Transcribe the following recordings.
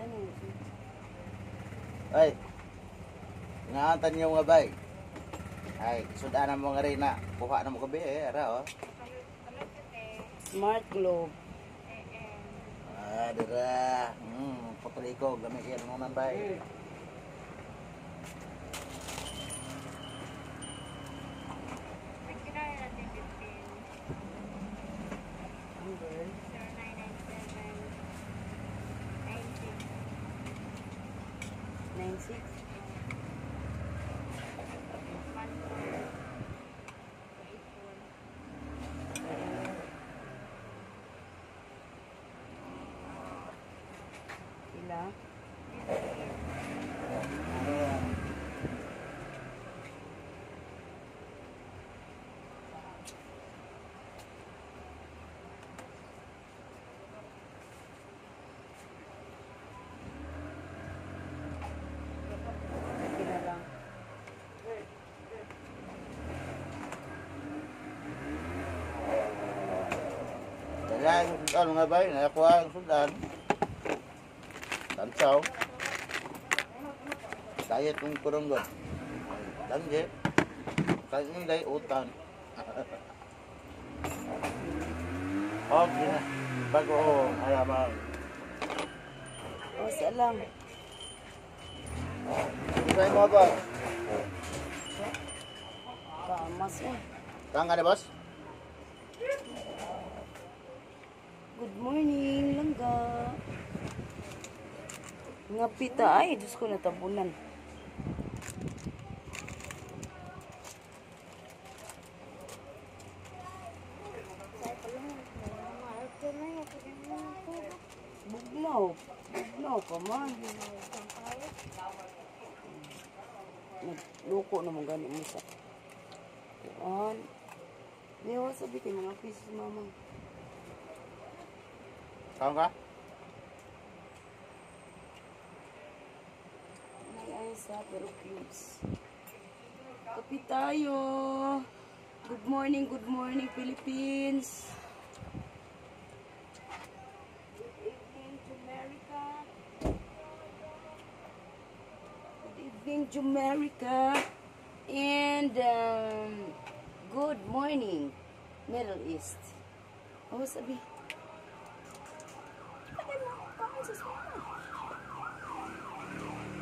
ano. Ay, ingatan niyo nga bay. Ay, sudanan mo nga rin na. Kuha na mo gabi ara oh. Smart Globe. Dira. Putri ko, gamit yan mo man bay. Number 96. Ila. Kina lang. Kaya ano nga bay, nakuha ang sudan. Tansaw. Sayat yung kurunggot. Tangge. Kaya hindi utan. Okay na. Bago alaman. O, salam. Isay mo ba? Kamas eh. Kang ka na boss? Good morning, langga. Nga pita ay, Diyos ko natabunan. Bugnaw. Bugnaw ka man. Nagluko naman gani mo sa. Kuan. Diwa sabi kay mga pieces mama. Kang ka? May isa pero cubes. Kapi tayo. Good morning, Philippines. Good evening, Jamaica. Good evening, Jamaica. And good morning, Middle East. Oh, sabi.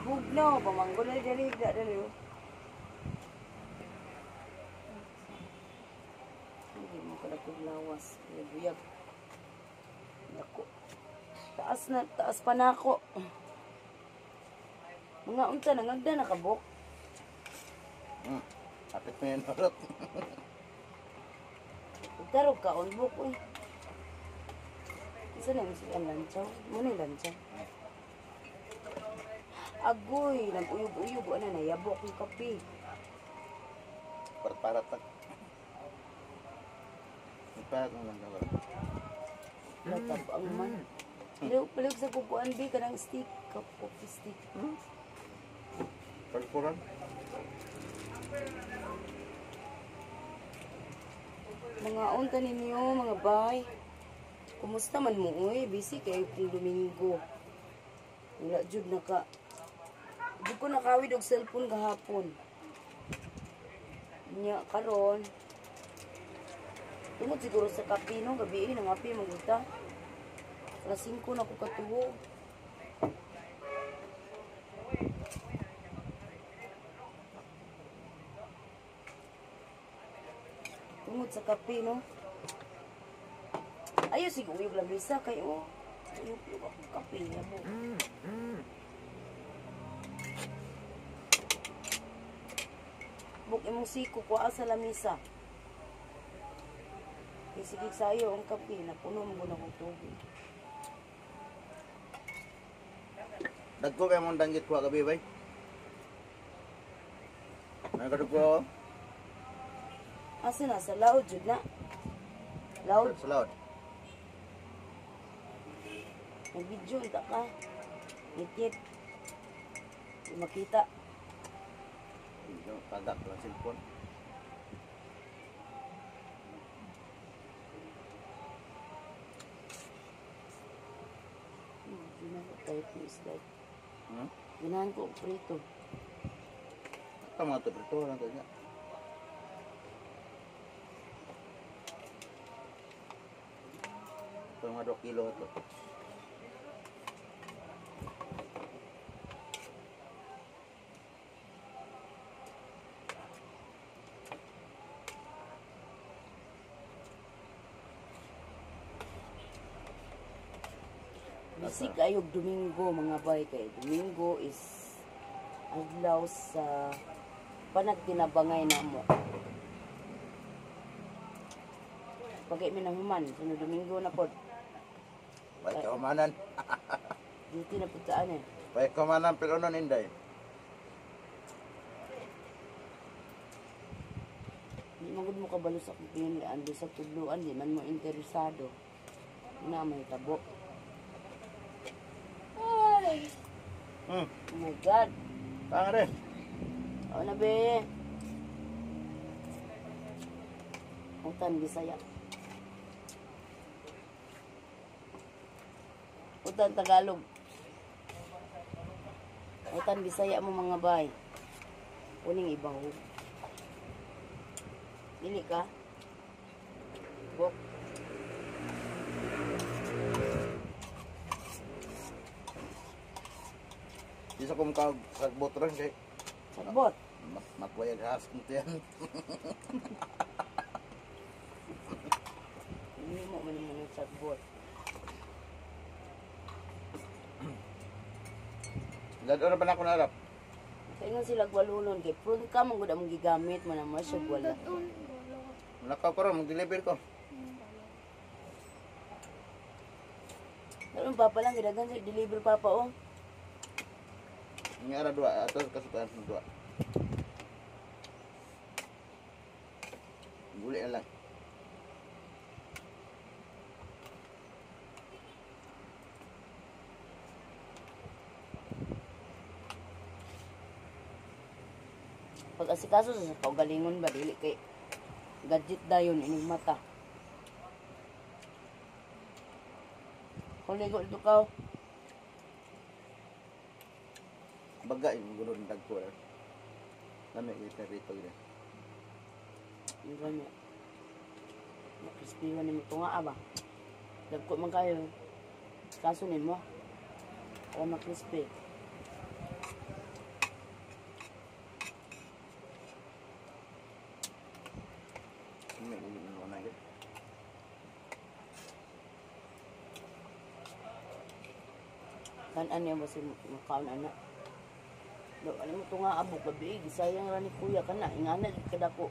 Bugnaw, pamanggol na dali, dali. Hindi mo pala lawas. Buyag. Nako. Taas pa na ako. Mga unta, nangagda na kabok. Apit mo yan harap. Itarog ka, unbok eh. Isa na yung siya lanchaw. Muna yung lanchaw. Agoy, nag-uyog-uyog. Ano na, yabok yung kape. Para tak. Iparat mo lang daw. Latab ang man. Palig sa kukuan, B, ka ng stick. Coffee stick. Pagpuran. Mga unta ninyo, mga bay. Kumusta man mo, uy? Busy kayo kung Domingo. Wala jud na ka. Di ko nakawid og cellphone kahapon. Nya karon. Tungod siguro sa kape no, gabi nang api maguta. Alas 5 na ko katuo. Tungod sa kape no. Ayo siguro yung lamisa kayo. Yung kape na mo. Buk imong siko ko sa lamisa. Isigig sayo ang kape na puno mo na kong tubig. Dagko kay mong danggit ko gabi bay. Nagkadugko. Asa na sa loud jud na. Loud. Sa loud. Nag-video ta ka. Ngit. Di makita. Tagak lang cellphone. type ng isda. Hmm? Ganahan ko prito. Ito mga ito lang ito niya. Ito mga 2 kilo ito. Bisig ayog Domingo mga bay kay Domingo is adlaw sa panagtinabangay namo. Pagay mi nang human sunod Domingo na pod. Baik kamanan. Duty na pud saan eh. Baik kamanan pero non inday. Di magud mo kabalo sa kupin ando sa tudloan di man mo interesado. Na may tabo. Ay. Oh my God. Tanga rin. O na be. Utan Bisaya. Utan Tagalog. Utan Bisaya mo mga bay. Kuning ibahog. Dili ka. Bok. Bisa ko mukha sagbot rin kay Sagbot. makwayag has nito yan. Hindi mo man mo ng sagbot. Lado na ba na ako narap? Kaya nga sila gwalulon kay prune ka mong gud among gigamit mo na mo siya gwala. Nakaw ko rin, mag-deliver ko. Dalawang papa lang gidagan sa deliver papa oh. Ini ada 2, atau kesukaan 2. Gulai lang. Pag asikaso sa kaugalingon ba dili kay gadget dayon ining mata. Kung ligo ito ka, Baga yung gulong ng dagko. Nami kita rito gini. yung ganyan. Makrispiwan ni mo ito nga ba? Dagko man kayo. Kasunin mo. Para makrispi. Nami yung na gini. Kanan niya ba si makaon anak? Do, alam mo ito nga abok gabi. Gisayang ra ni kuya ka na. Ingana gid kadako.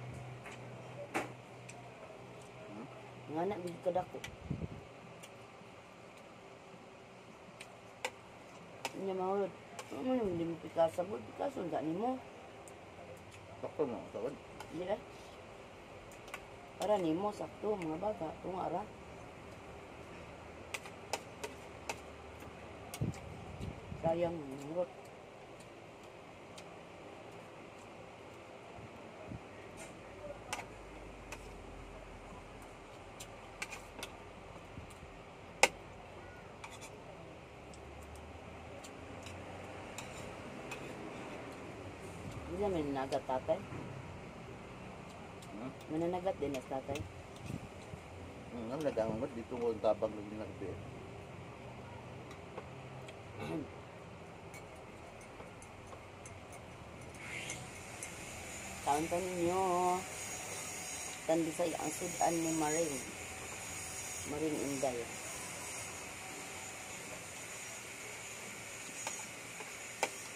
Ingana gid kadako. Inya mahulod. Ano yung hindi mo pikasa mo? Pikasa ang gani mo. Doktor mo, tawad. Hindi eh. Para ni mo, sakto, mga baga. Ito nga ra. Sayang, mahulod. Hindi naman nanagat tatay. Mananagat din as tatay. Ang nag-aamot dito mo ang tabang ng ginagabi. Taon-taon ninyo. Tandisay ang sudan ni Maring. Maring Inday.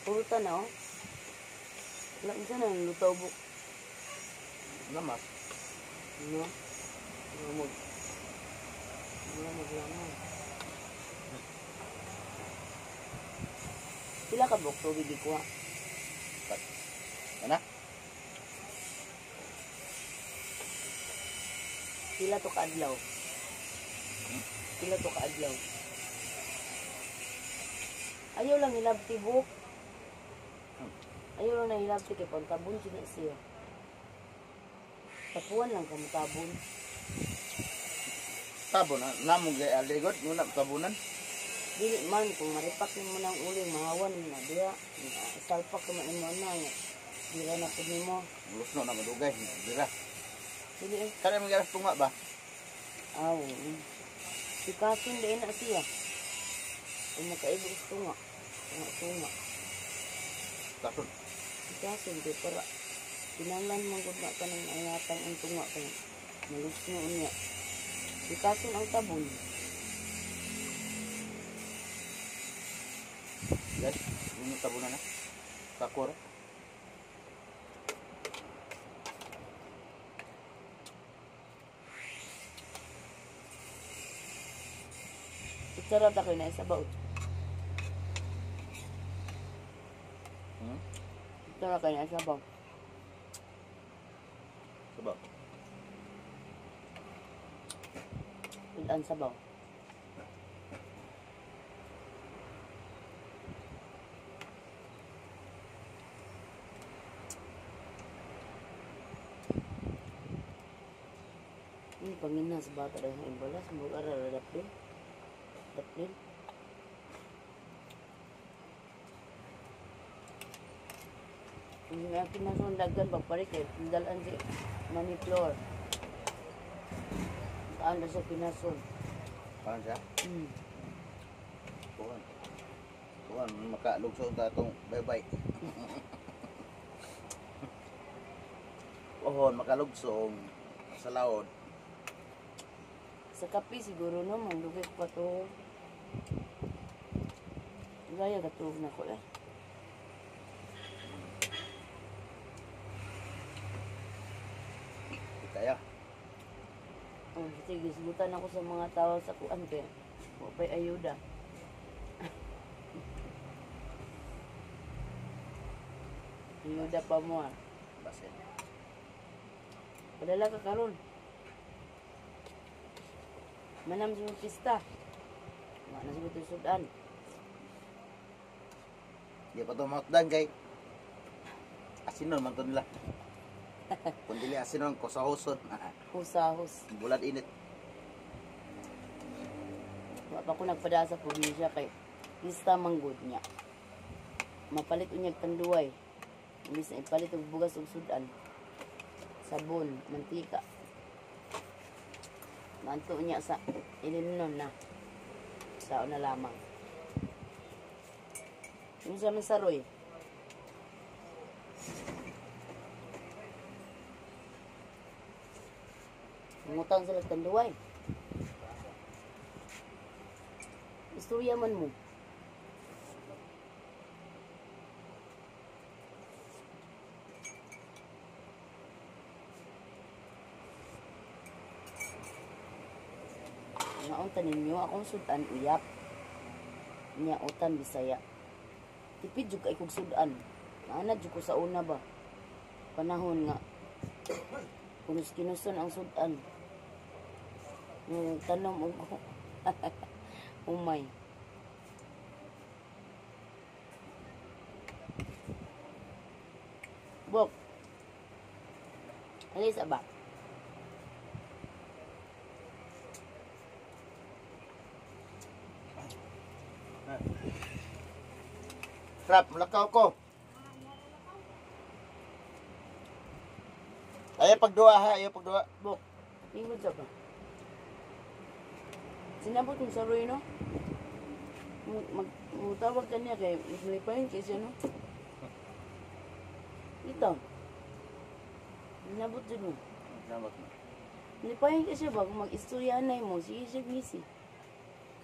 Puro na oh. Wala isa na yung lutaw buk. Namas. Ano? Lamog. Lamog. Pila ka buk tubig ikuha. Ano? Pila to kaadlaw. Pila to kaadlaw. Ayaw lang hilabti buk. Ayaw lang na hilabti kay pantabon siya. Tapuan lang kamo tabon. Tabon na. Namong gaya aligod. Muna tabunan. Dili man kung maripak nimo nang uling mahawan na diya. Salpak ka man imo na. Dira na pud nimo. Lusno na madugay. Dira. Dili eh. Kada may garas tunga ba? Aw. Si Kasin din na siya. Kung makaibo gusto nga. Tunga. Kasun. Si Kasin kay para kinahanglan man gud na kanang ayatan ang tunga kay malusno niya. Si Kasin ang tabon. Guys, yung tabunan na. Kakor. Sarap ta kay na isabaw. Sarap kay na isabaw. Sabaw. Ilan sabaw. Ini pangina sa bata dahil ang balas. Mura daplin. Daplin. Ang akin na sundagan pagparik eh. Pindalan si money floor. Saan na siya pinasun? Paano siya? Hmm. Tuhan. Tuhan, makalugso ta itong bye-bye. Ohon, makalugsong sa laod. Sa kape siguro naman, lugay ko pa to. Gaya katulog na ko eh. Di kaya. Oh, sige, sigutan ako sa mga tao sa kuan kaya. Wapay ayuda. Ayuda pa mo ah. Basin. Padala ka karon. Manam sa pista. Mana sa buto sudan. Di pa ito mautdan kay asinon man ito nila. Kung dili asinon, kusahuson. Husahos. Bulan init. Wa pa ko nagpada sa probinsya kay pista manggod niya. Mapalit unyag tanduay. Imbis na ipalit og bugas ug sudan. Sabon, mantika. Manto niya sa ilinon na. Sao na lamang. Yung sa masaroy. Ngutang sila tanduay. Istorya man mo. Naunta ninyo akong sudan uyap. Nya utan Bisaya. Tipid jud kay kog sudan. Naanad jud ko sa una ba. Panahon nga kinuson ang sudan. Tanom og umay. Bok. Alis ba? Krap, mulakaw ko. Ayaw pagdua ha, ayaw pagdua. Bok. Ingod sa ba? Sinabot mo sa Roy, no? Magtawag ka niya kay Islipahin kasi, no? Ito. Sinabot dyan mo. Salamat mo. Islipahin kasi ba? Kung mag-istoryanay mo, sige siya busy.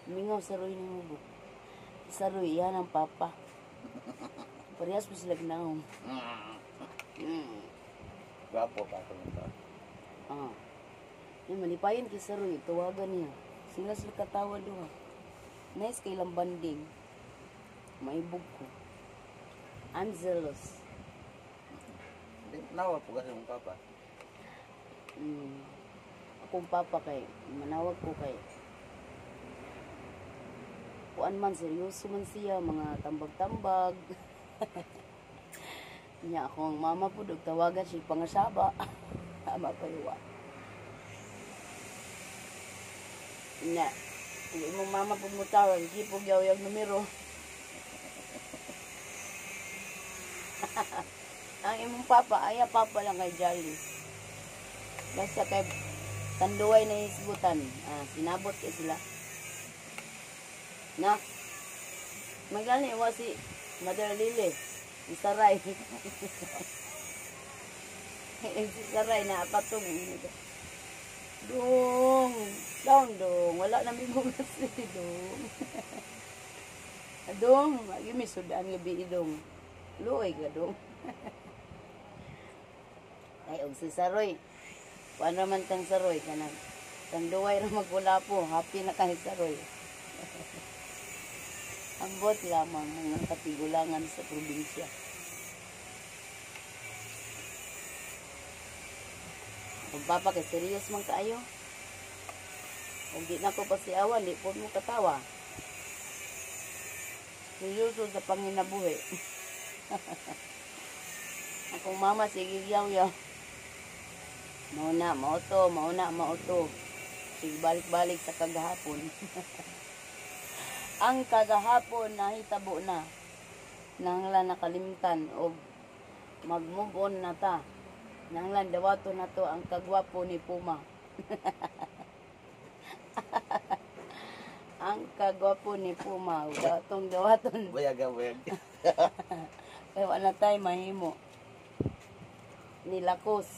Mingaw sa Roy ni mo, Bok. Sa Roy, yan ang papa. Parehas mo sila ginahong. Gapo pa ito nito. Ah. Yung malipayan kay Sir Roy, tawagan niya. Sila katawa doon. Nice kay lang banding. Maibog ko. I'm jealous. Nawa po kasi mong papa. Akong papa kay, manawag ko kay. Kuan man, seryoso man siya, mga tambag-tambag. Niya akong mama po, tawagan siya pangasaba. Ama paliwa. Na, Kung imong mama pumutawag, kipog yaw-yaw numero. Ang imong papa, papa lang kay Jolly. Basta kay tanduay na hisgutan. Sinabot kay sila. Na, magani wa si Mother Lily. Isaray. Isaray na apatong. Dong. Dong. Wala na may bugas si Dong. Dong. Lagi may sudan gabi Dong. Luoy ka Dong. Ay, og si Saroy. Kuan naman tang Saroy. Tang duway na magula po. Happy na kahit Saroy. Ambot lamang mga katigulangan sa probinsya. Kung papa kay serious man kaayo. Kung di na ko pasiawan, di po mo katawa. Seryoso sa panginabuhi. Akong mama, sige yaw-yaw. Mauna, mauto. Sige balik-balik sa kagahapon. Ang kagahapon nahitabo na. Nanglan nakalimtan o mag-move on na ta. Nanglan dawato na to ang kagwapo ni Puma. Ang kagwapo ni Puma. Dawaton. Bayag. Kaya wala tayo mahimo. Nilakos.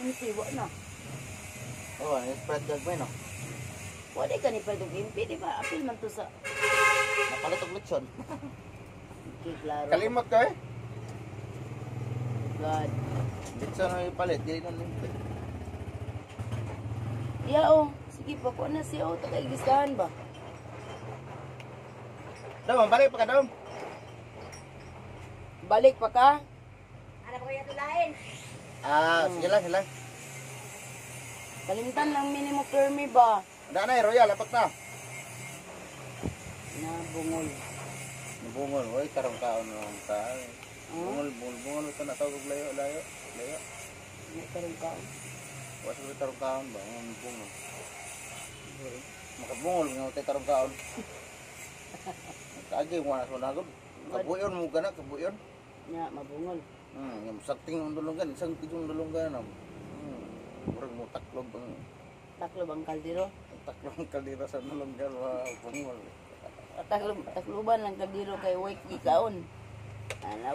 Impi, wala na. Oh, spread gagawin no. Wala ka ni Pedro Impi, di ba? Apil man to sa... Napalit og lechon. Okay, klaro. Kalimot ka eh. God. Lechon na ipalit, dili na limpi. Yeah, oh. Sige pa ko na siya, oh. Takay gistahan ba? Dom, balik pa ka Dom. Balik pa ka? Ano ba kaya tulain? Sige lang. Kalimtan lang minimo permi ba? Ada na Royal, apat na. Nabungol. Bungol, oy, karong kaon lang ta. Bungol ito na tawag layo. May karong ka. Wala sa karong kaon ba? Ang bungol. Makabungol nga tayo karong kaon. Kaagi mo na sunagod. Kabuyon mo gana, kabuyon. Nya, mabungol. Yung sakting ang dulungan, isang tijong dulungan. Murag mo taklob ang Taklob ang kaldero. kaldera sa dulungan, bungol. Takloban lang kaldero kay way gikaon.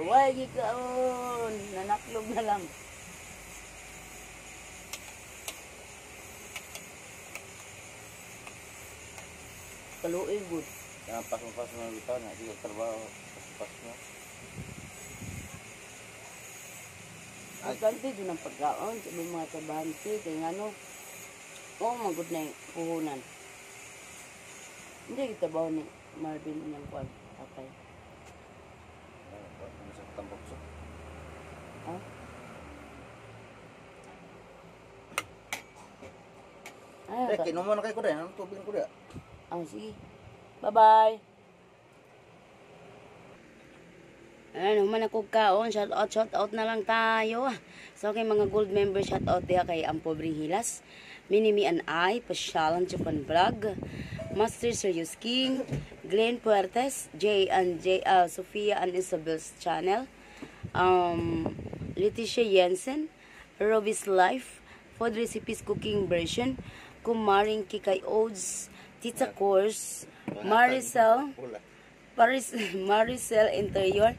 Way gikaon. Nanaklob na lang. Kaluoy good. Yang pas na bitaw na, di trabaho pas mo. Ang kanti doon ang pagkaon sa mga kabante. Kaya nga magod na yung puhunan. Hindi kita ba ni Marvin niyang kwan? Patay. Sa tambok. Ha? Kinumo na kayo ko rin. Anong tubig ko rin? Sige. Bye-bye. Ano man ako kaon, shout out na lang tayo. So kay mga gold members, shout out diha kay ang Pobreng Hilas, Minimi and I, Pasyalan Japan Vlog, Master Serious King, Glenn Puertes, Sofia and Isabel's channel, Leticia Jensen, Robis Life, Food Recipes Cooking Version, Kumaring Kikay Odes, Tita Course, Maricel Interior,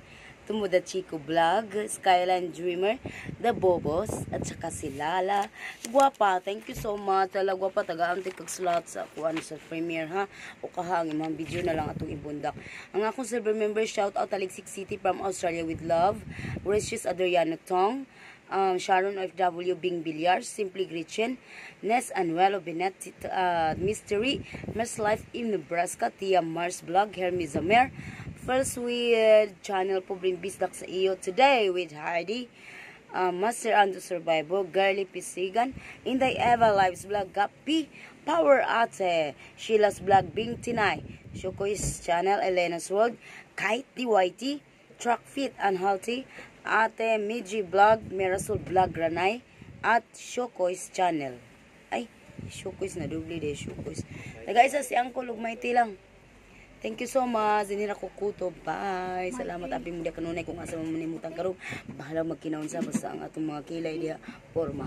Tumuda Chico Vlog, Skyline Dreamer, The Bobos, at saka si Lala. Guwapa, thank you so much. Lala, guwapa, taga-antik kag-slot sa kuan sa premiere ha. O kahangin, mga video na lang atong ibundak. Ang akong silver member, shout out Alixic City from Australia with love. Gracious Adriano Tong, Sharon FW Bing Villar, Simply Gretchen, Ness Anuelo Benet, Mystery, Mers Life in Nebraska, Tia Mars Vlog, Hermes Amer, First with Channel Pobring Bisdak sa iyo today with Heidi, Master Ando Survival, Girly Pisigan, Inday Eva Lives Vlog, Gapi, Power Ate, Sheila's Vlog, Bing Tinay, Shokoy's Channel, Elena's World, Kite DYT, Truck Fit Unhealthy, Ate Miji Vlog, Mirasol Vlog Ranay, at Shokoy's Channel. Ay, Shokoy's na dubli de Shokoy's. Guys, si Uncle Ugmayti lang. Thank you so much. Dinira ko kuto. Bye. Salamat abing muda kanunay kung asa mo manimutan karong bahala magkinaon sa basta ang atong mga kilay diha forma.